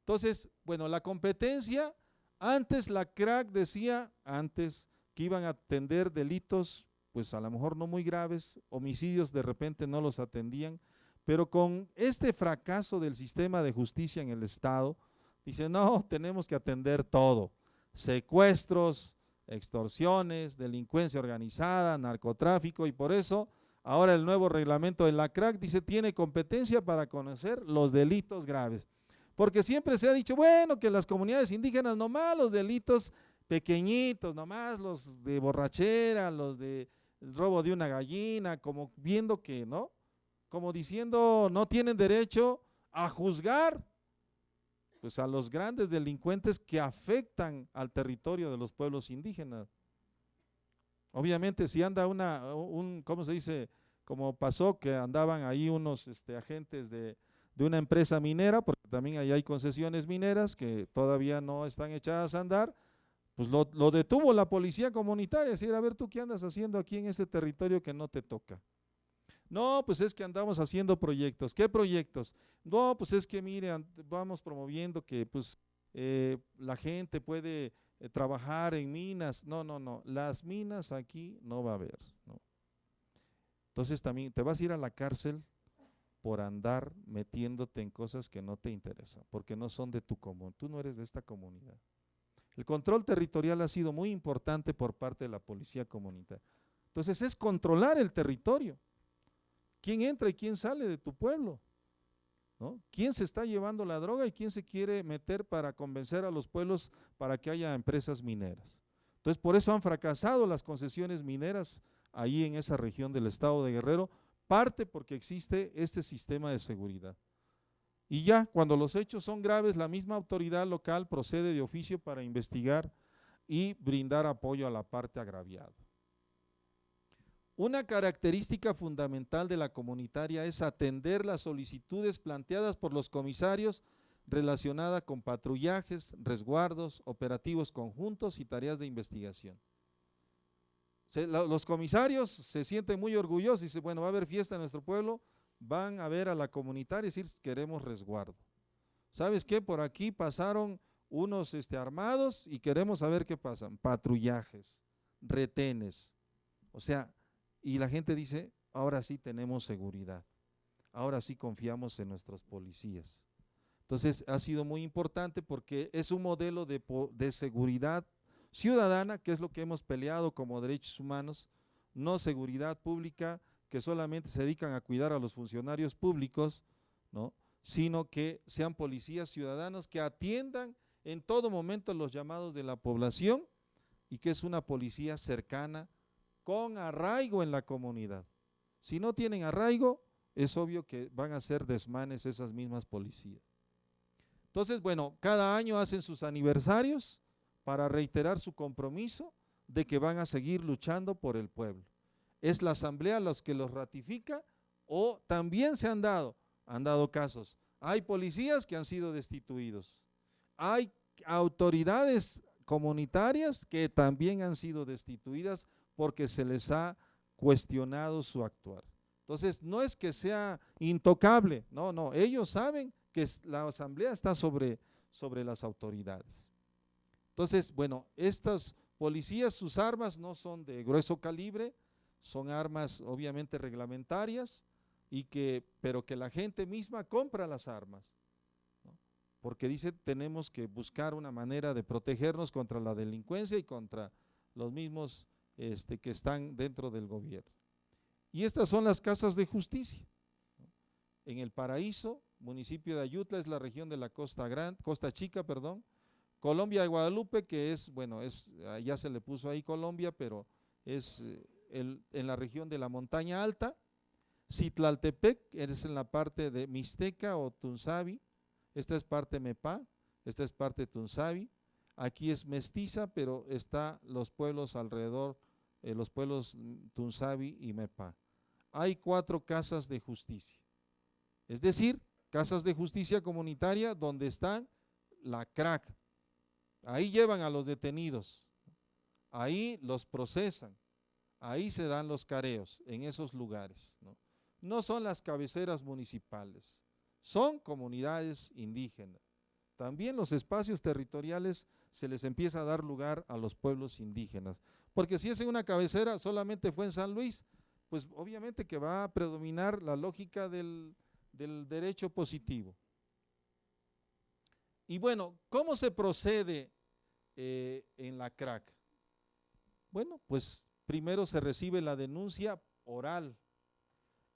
D: Entonces, bueno, la competencia, antes la CRAC decía, antes que iban a atender delitos, pues a lo mejor no muy graves, homicidios de repente no los atendían, pero con este fracaso del sistema de justicia en el Estado, dice, no, tenemos que atender todo, secuestros, extorsiones, delincuencia organizada, narcotráfico, y por eso ahora el nuevo reglamento de la CRAC dice, tiene competencia para conocer los delitos graves, porque siempre se ha dicho, bueno, que las comunidades indígenas nomás los delitos pequeñitos, nomás los de borrachera, los de robo de una gallina, como viendo que, ¿no? Como diciendo, no tienen derecho a juzgar pues a los grandes delincuentes que afectan al territorio de los pueblos indígenas. Obviamente si anda ¿cómo se dice? Como pasó que andaban ahí unos agentes de una empresa minera, porque también ahí hay concesiones mineras que todavía no están echadas a andar, pues lo detuvo la policía comunitaria, es decir, a ver, ¿tú qué andas haciendo aquí en este territorio que no te toca? No, pues es que andamos haciendo proyectos. ¿Qué proyectos? No, pues es que mire, vamos promoviendo que pues la gente puede trabajar en minas. No, las minas aquí no va a haber, ¿no? Entonces también te vas a ir a la cárcel por andar metiéndote en cosas que no te interesan, porque no son de tu comunidad, tú no eres de esta comunidad. El control territorial ha sido muy importante por parte de la policía comunitaria. Entonces es controlar el territorio. ¿Quién entra y quién sale de tu pueblo? ¿No? ¿Quién se está llevando la droga y quién se quiere meter para convencer a los pueblos para que haya empresas mineras? Entonces, por eso han fracasado las concesiones mineras ahí en esa región del estado de Guerrero, parte porque existe este sistema de seguridad. Y ya, cuando los hechos son graves, la misma autoridad local procede de oficio para investigar y brindar apoyo a la parte agraviada. Una característica fundamental de la comunitaria es atender las solicitudes planteadas por los comisarios relacionadas con patrullajes, resguardos, operativos conjuntos y tareas de investigación. Los comisarios se sienten muy orgullosos y dicen, bueno, va a haber fiesta en nuestro pueblo, van a ver a la comunitaria y decir, queremos resguardo. ¿Sabes qué? Por aquí pasaron unos armados y queremos saber qué pasan, patrullajes, retenes, o sea, y la gente dice, ahora sí tenemos seguridad, ahora sí confiamos en nuestros policías. Entonces ha sido muy importante porque es un modelo de seguridad ciudadana, que es lo que hemos peleado como derechos humanos, no seguridad pública que solamente se dedican a cuidar a los funcionarios públicos, ¿no? Sino que sean policías ciudadanos que atiendan en todo momento los llamados de la población y que es una policía cercana, con arraigo en la comunidad. Si no tienen arraigo, es obvio que van a ser desmanes esas mismas policías. Entonces, bueno, cada año hacen sus aniversarios para reiterar su compromiso de que van a seguir luchando por el pueblo. Es la asamblea los que los ratifica o también se han dado casos. Hay policías que han sido destituidos, hay autoridades comunitarias que también han sido destituidas porque se les ha cuestionado su actuar. Entonces, no es que sea intocable, no, ellos saben que la asamblea está sobre las autoridades. Entonces, bueno, estas policías, sus armas no son de grueso calibre, son armas obviamente reglamentarias, pero que la gente misma compra las armas, ¿no? Porque dice, tenemos que buscar una manera de protegernos contra la delincuencia y contra los mismos que están dentro del gobierno. Y estas son las casas de justicia. En El Paraíso, municipio de Ayutla, es la región de la Costa Chica, perdón. Colombia de Guadalupe, que es, bueno, ya se le puso ahí Colombia, pero es en la región de la montaña alta. Citlaltepec, es en la parte de Mixteca o Tunzabi, esta es parte Mepá, esta es parte Tunzabi, aquí es mestiza, pero está los pueblos alrededor, los pueblos Tunzabi y Mepá. Hay 4 casas de justicia, es decir, casas de justicia comunitaria donde están la CRAC, ahí llevan a los detenidos, ahí los procesan, ahí se dan los careos, en esos lugares, ¿no? No son las cabeceras municipales, son comunidades indígenas. También los espacios territoriales se les empieza a dar lugar a los pueblos indígenas, porque si es en una cabecera, solamente fue en San Luis, pues obviamente que va a predominar la lógica del derecho positivo. Y bueno, ¿cómo se procede en la CRAC? Bueno, pues primero se recibe la denuncia oral,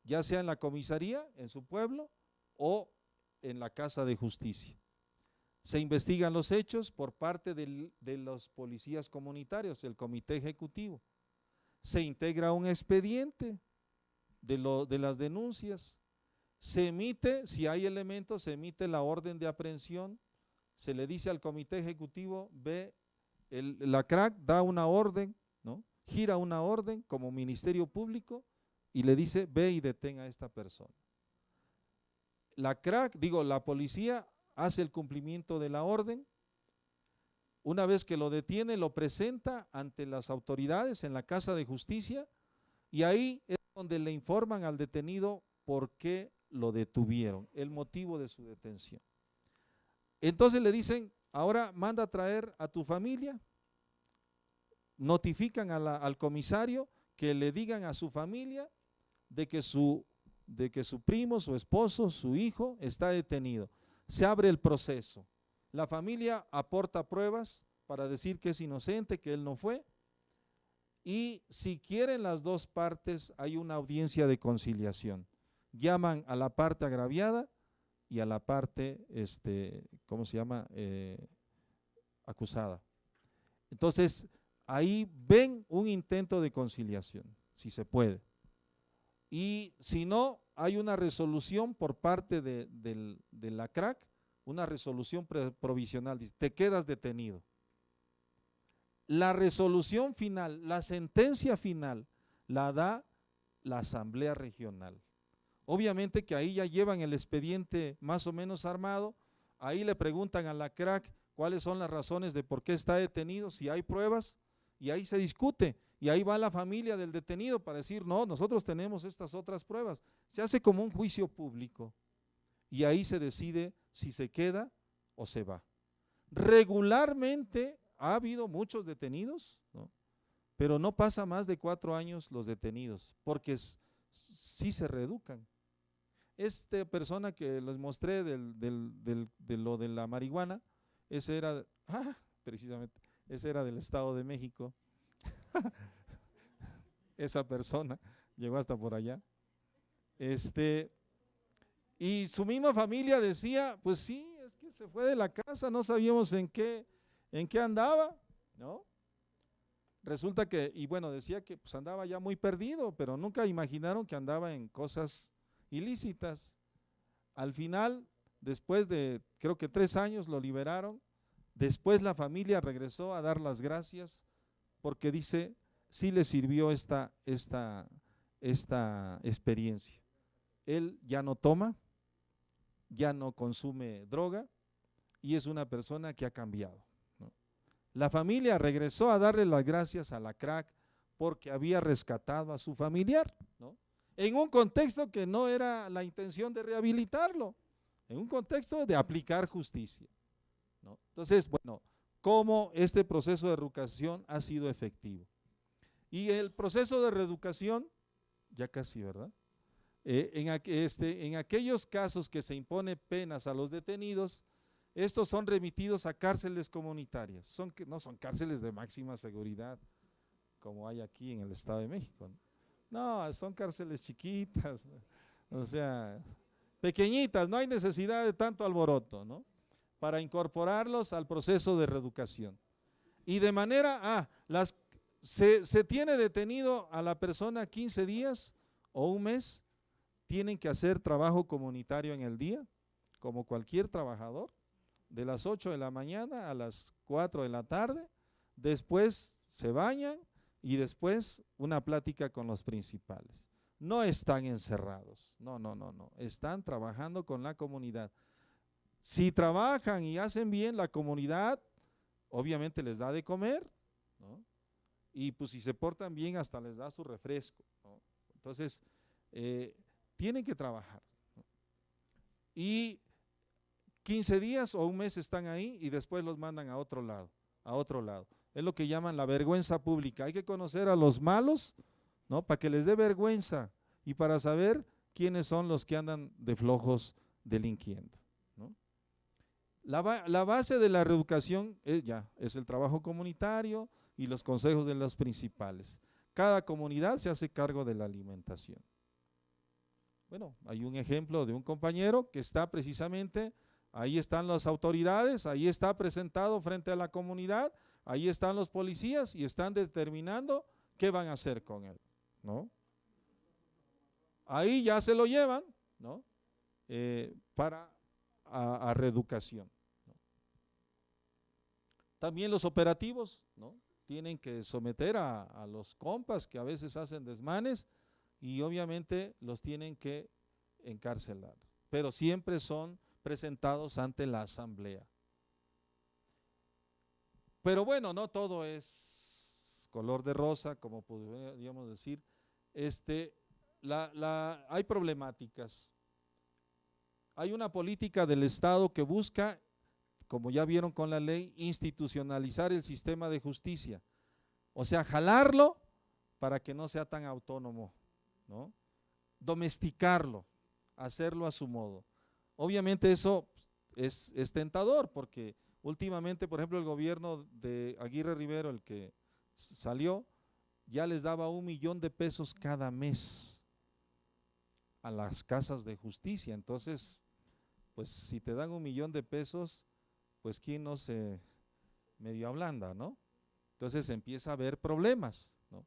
D: ya sea en la comisaría, en su pueblo, o en la casa de justicia. Se investigan los hechos por parte de los policías comunitarios, el comité ejecutivo. Se integra un expediente de las denuncias. Se emite, si hay elementos, se emite la orden de aprehensión. Se le dice al comité ejecutivo, la CRAC da una orden, ¿no? Gira una orden como ministerio público y le dice, ve y detenga a esta persona. La CRAC, la policía hace el cumplimiento de la orden. Una vez que lo detiene, lo presenta ante las autoridades en la casa de justicia y ahí es donde le informan al detenido por qué lo detuvieron, el motivo de su detención. Entonces le dicen, ahora manda a traer a tu familia, notifican al comisario que le digan a su familia de que su primo, su esposo, su hijo está detenido. Se abre el proceso. La familia aporta pruebas para decir que es inocente, que él no fue. Y si quieren las dos partes, hay una audiencia de conciliación. Llaman a la parte agraviada y a la parte, ¿cómo se llama? Acusada. Entonces, ahí ven un intento de conciliación, si se puede. Y si no, hay una resolución por parte de la CRAC, una resolución provisional, dice, te quedas detenido. La resolución final, la sentencia final, la da la Asamblea Regional. Obviamente que ahí ya llevan el expediente más o menos armado, ahí le preguntan a la CRAC cuáles son las razones de por qué está detenido, si hay pruebas, y ahí se discute. Y ahí va la familia del detenido para decir, no, nosotros tenemos estas otras pruebas. Se hace como un juicio público y ahí se decide si se queda o se va. Regularmente ha habido muchos detenidos, ¿no? Pero no pasa más de 4 años los detenidos, porque sí se reeducan. Esta persona que les mostré de lo de la marihuana, ese era, precisamente, ese era del Estado de México. Esa persona llegó hasta por allá. Y su misma familia decía, pues sí, es que se fue de la casa, no sabíamos en qué andaba, ¿no? Resulta que, y bueno, decía que pues andaba ya muy perdido, pero nunca imaginaron que andaba en cosas ilícitas. Al final, después de creo que 3 años lo liberaron, después la familia regresó a dar las gracias porque dice, sí le sirvió esta experiencia. Él ya no toma, ya no consume droga y es una persona que ha cambiado, ¿no? La familia regresó a darle las gracias a la CRAC porque había rescatado a su familiar, ¿no? En un contexto que no era la intención de rehabilitarlo, en un contexto de aplicar justicia, ¿no? Entonces, bueno, cómo este proceso de reeducación ha sido efectivo. Y el proceso de reeducación, ya casi, ¿verdad? En aquellos casos que se impone penas a los detenidos, estos son remitidos a cárceles comunitarias, no son cárceles de máxima seguridad, como hay aquí en el Estado de México. No, son cárceles chiquitas, ¿no? O sea, pequeñitas, no hay necesidad de tanto alboroto, ¿no? Para incorporarlos al proceso de reeducación. Y de manera, se tiene detenido a la persona 15 días o un mes, tienen que hacer trabajo comunitario en el día, como cualquier trabajador, de las 8 de la mañana a las 4 de la tarde, después se bañan y después una plática con los principales. No están encerrados, no, están trabajando con la comunidad. Si trabajan y hacen bien, la comunidad obviamente les da de comer, ¿no? Y pues si se portan bien hasta les da su refresco, ¿no? Entonces, tienen que trabajar, ¿no? Y 15 días o un mes están ahí y después los mandan a otro lado, Es lo que llaman la vergüenza pública. Hay que conocer a los malos, ¿no? Para que les dé vergüenza y para saber quiénes son los que andan de flojos delinquiendo, ¿no? La base de la reeducación es el trabajo comunitario y los consejos de los principales. Cada comunidad se hace cargo de la alimentación. Bueno, hay un ejemplo de un compañero que está precisamente, ahí están las autoridades, ahí está presentado frente a la comunidad, ahí están los policías y están determinando qué van a hacer con él, ¿no? Ahí ya se lo llevan, ¿no? Para reeducación, ¿no? También los operativos, ¿no? Tienen que someter a los compas que a veces hacen desmanes y obviamente los tienen que encarcelar, pero siempre son presentados ante la asamblea. Pero bueno, no todo es color de rosa, como podríamos decir. Hay problemáticas. Hay una política del Estado que busca, como ya vieron con la ley, institucionalizar el sistema de justicia. O sea, jalarlo para que no sea tan autónomo, ¿no? Domesticarlo, hacerlo a su modo. Obviamente eso es tentador porque últimamente, por ejemplo, el gobierno de Aguirre Rivero, el que salió, ya les daba 1 millón de pesos cada mes a las casas de justicia. Entonces, pues si te dan 1 millón de pesos, pues quién no se medio ablanda, ¿no? Entonces empieza a haber problemas, ¿no?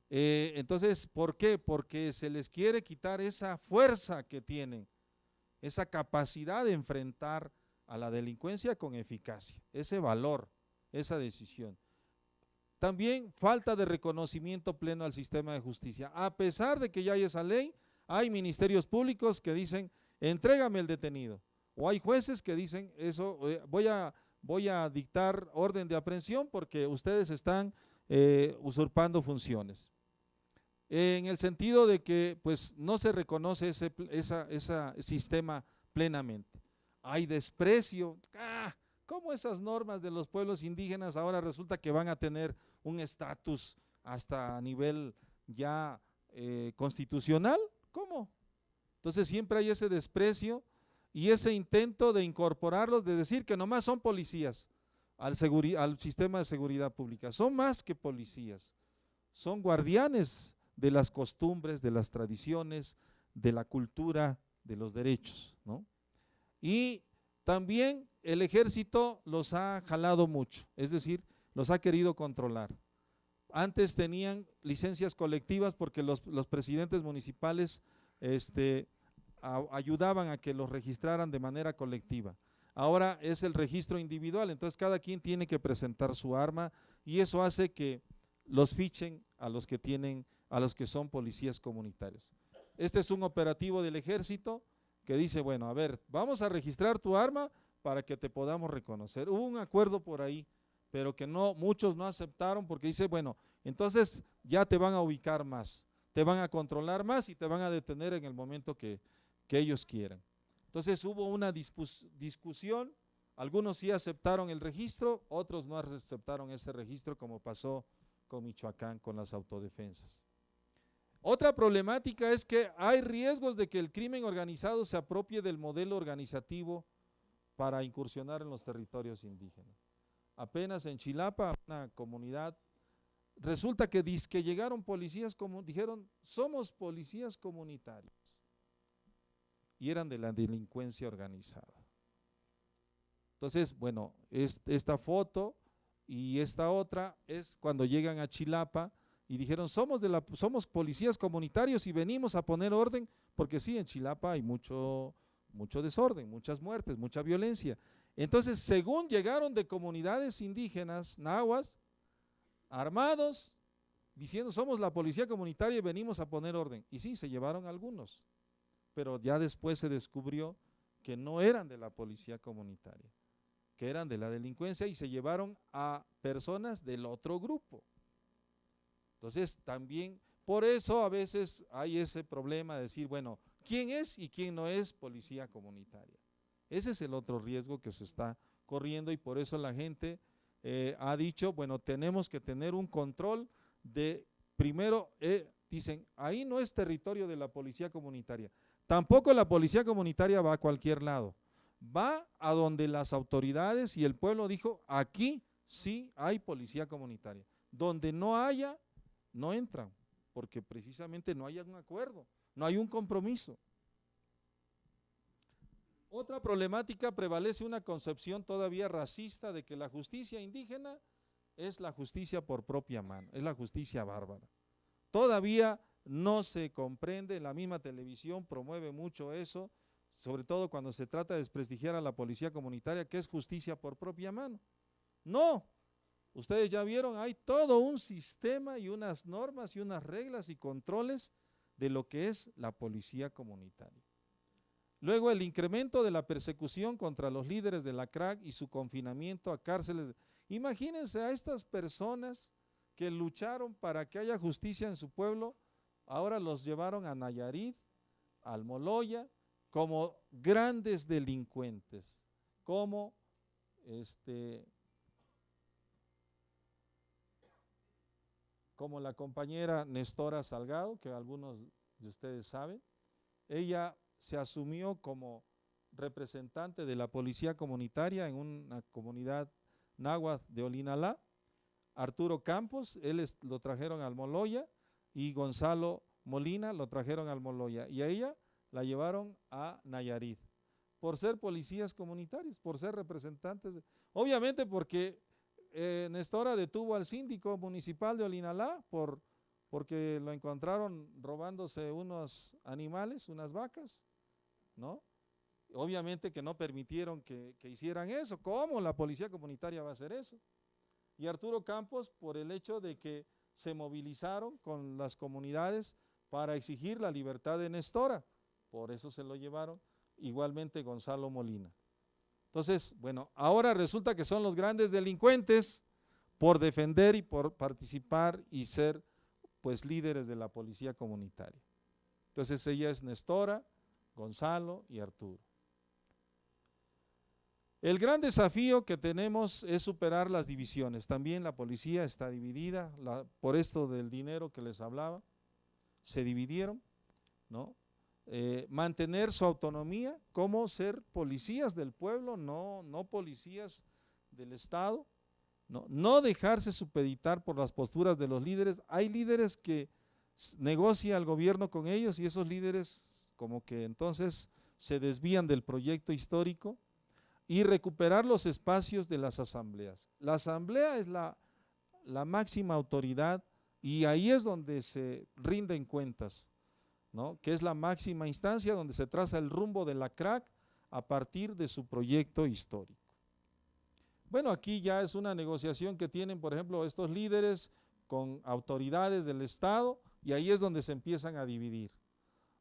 D: Entonces, ¿por qué? Porque se les quiere quitar esa fuerza que tienen, esa capacidad de enfrentar a la delincuencia con eficacia, ese valor, esa decisión. También falta de reconocimiento pleno al sistema de justicia. A pesar de que ya hay esa ley, hay ministerios públicos que dicen, entrégame el detenido. O hay jueces que dicen, eso voy a dictar orden de aprehensión porque ustedes están usurpando funciones. En el sentido de que pues no se reconoce ese sistema plenamente. Hay desprecio. ¿Cómo esas normas de los pueblos indígenas ahora resulta que van a tener un estatus hasta a nivel ya constitucional? ¿Cómo? Entonces siempre hay ese desprecio y ese intento de incorporarlos, de decir que nomás son policías al sistema de seguridad pública. Son más que policías, son guardianes de las costumbres, de las tradiciones, de la cultura, de los derechos, ¿no? Y también el ejército los ha jalado mucho, es decir, los ha querido controlar. Antes tenían licencias colectivas porque los presidentes municipales ayudaban a que los registraran de manera colectiva. Ahora es el registro individual, entonces cada quien tiene que presentar su arma y eso hace que los fichen a los que son policías comunitarios. Este es un operativo del ejército que dice, bueno, a ver, vamos a registrar tu arma para que te podamos reconocer. Hubo un acuerdo por ahí, pero que muchos no aceptaron porque dice, bueno, entonces ya te van a ubicar más, te van a controlar más y te van a detener en el momento que ellos quieran. Entonces hubo una discusión, algunos sí aceptaron el registro, otros no aceptaron ese registro como pasó con Michoacán con las autodefensas. Otra problemática es que hay riesgos de que el crimen organizado se apropie del modelo organizativo para incursionar en los territorios indígenas. Apenas en Chilapa, una comunidad resulta que dizque llegaron policías, como dijeron, somos policías comunitarios, y eran de la delincuencia organizada. Entonces, bueno, esta foto y esta otra es cuando llegan a Chilapa y dijeron, somos policías comunitarios y venimos a poner orden, porque sí, en Chilapa hay mucho desorden, muchas muertes, mucha violencia. Entonces, según llegaron de comunidades indígenas, nahuas, armados, diciendo, somos la policía comunitaria y venimos a poner orden. Y sí, se llevaron algunos, pero ya después se descubrió que no eran de la policía comunitaria, que eran de la delincuencia, y se llevaron a personas del otro grupo. Entonces, también, por eso a veces hay ese problema de decir, bueno, ¿quién es y quién no es policía comunitaria? Ese es el otro riesgo que se está corriendo, y por eso la gente ha dicho, bueno, tenemos que tener un control de, primero, dicen, ahí no es territorio de la policía comunitaria. Tampoco la policía comunitaria va a cualquier lado, va a donde las autoridades y el pueblo dijo, aquí sí hay policía comunitaria. Donde no haya, no entran, porque precisamente no hay un acuerdo, no hay un compromiso. Otra problemática, prevalece una concepción todavía racista de que la justicia indígena es la justicia por propia mano, es la justicia bárbara. Todavía no se comprende, la misma televisión promueve mucho eso, sobre todo cuando se trata de desprestigiar a la policía comunitaria, que es justicia por propia mano. No, ustedes ya vieron, hay todo un sistema y unas normas y unas reglas y controles de lo que es la policía comunitaria. Luego, el incremento de la persecución contra los líderes de la CRAC y su confinamiento a cárceles. Imagínense a estas personas que lucharon para que haya justicia en su pueblo, ahora los llevaron a Nayarit, a Almoloya, como grandes delincuentes, como la compañera Nestora Salgado, que algunos de ustedes saben. Ella se asumió como representante de la policía comunitaria en una comunidad náhuatl de Olinalá. Arturo Campos, lo trajeron al Almoloya, y Gonzalo Molina lo trajeron al Almoloya, y a ella la llevaron a Nayarit, por ser policías comunitarios, por ser representantes, obviamente porque Nestora detuvo al síndico municipal de Olinalá porque lo encontraron robándose unos animales, unas vacas, ¿no? Obviamente que no permitieron que hicieran eso. ¿Cómo la policía comunitaria va a hacer eso? Y Arturo Campos, por el hecho de que se movilizaron con las comunidades para exigir la libertad de Nestora, por eso se lo llevaron. Igualmente Gonzalo Molina. Entonces, bueno, ahora resulta que son los grandes delincuentes por defender y por participar y ser, pues, líderes de la policía comunitaria. Entonces, ella es Nestora, Gonzalo y Arturo. El gran desafío que tenemos es superar las divisiones. También la policía está dividida, por esto del dinero que les hablaba, se dividieron, ¿no? Mantener su autonomía, como ser policías del pueblo, no policías del Estado, no dejarse supeditar por las posturas de los líderes. Hay líderes que negocia el gobierno con ellos, y esos líderes como que entonces se desvían del proyecto histórico. Y recuperar los espacios de las asambleas. La asamblea es la máxima autoridad, y ahí es donde se rinden cuentas, ¿no? Que es la máxima instancia donde se traza el rumbo de la CRAC a partir de su proyecto histórico. Bueno, aquí ya es una negociación que tienen, por ejemplo, estos líderes con autoridades del Estado, y ahí es donde se empiezan a dividir.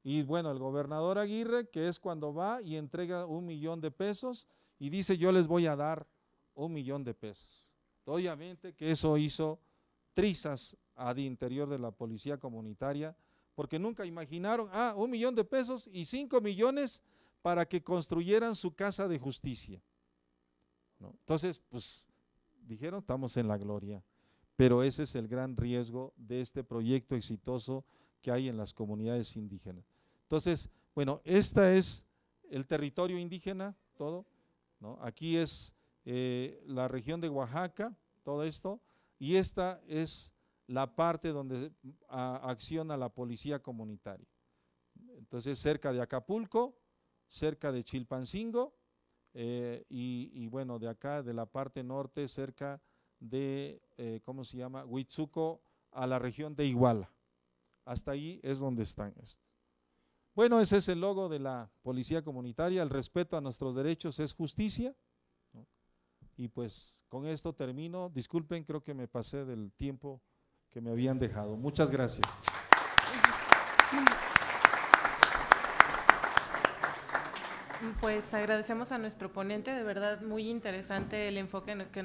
D: Y bueno, el gobernador Aguirre, que es cuando va y entrega 1 millón de pesos y dice, yo les voy a dar 1 millón de pesos. Obviamente que eso hizo trizas al interior de la policía comunitaria, porque nunca imaginaron, 1 millón de pesos y 5 millones para que construyeran su casa de justicia, ¿no? Entonces, pues, dijeron, estamos en la gloria, pero ese es el gran riesgo de este proyecto exitoso que hay en las comunidades indígenas. Entonces, bueno, esta es el territorio indígena, todo, ¿no? Aquí es la región de Oaxaca, todo esto, y esta es la parte donde acciona la policía comunitaria. Entonces, cerca de Acapulco, cerca de Chilpancingo, y bueno, de acá, de la parte norte, cerca de, ¿cómo se llama? Huitzuco, a la región de Iguala. Hasta ahí es donde están estos. Bueno, ese es el logo de la policía comunitaria. El respeto a nuestros derechos es justicia, ¿no? Y pues con esto termino. Disculpen, creo que me pasé del tiempo que me habían dejado. Muchas gracias.
B: Pues agradecemos a nuestro ponente, de verdad muy interesante el enfoque que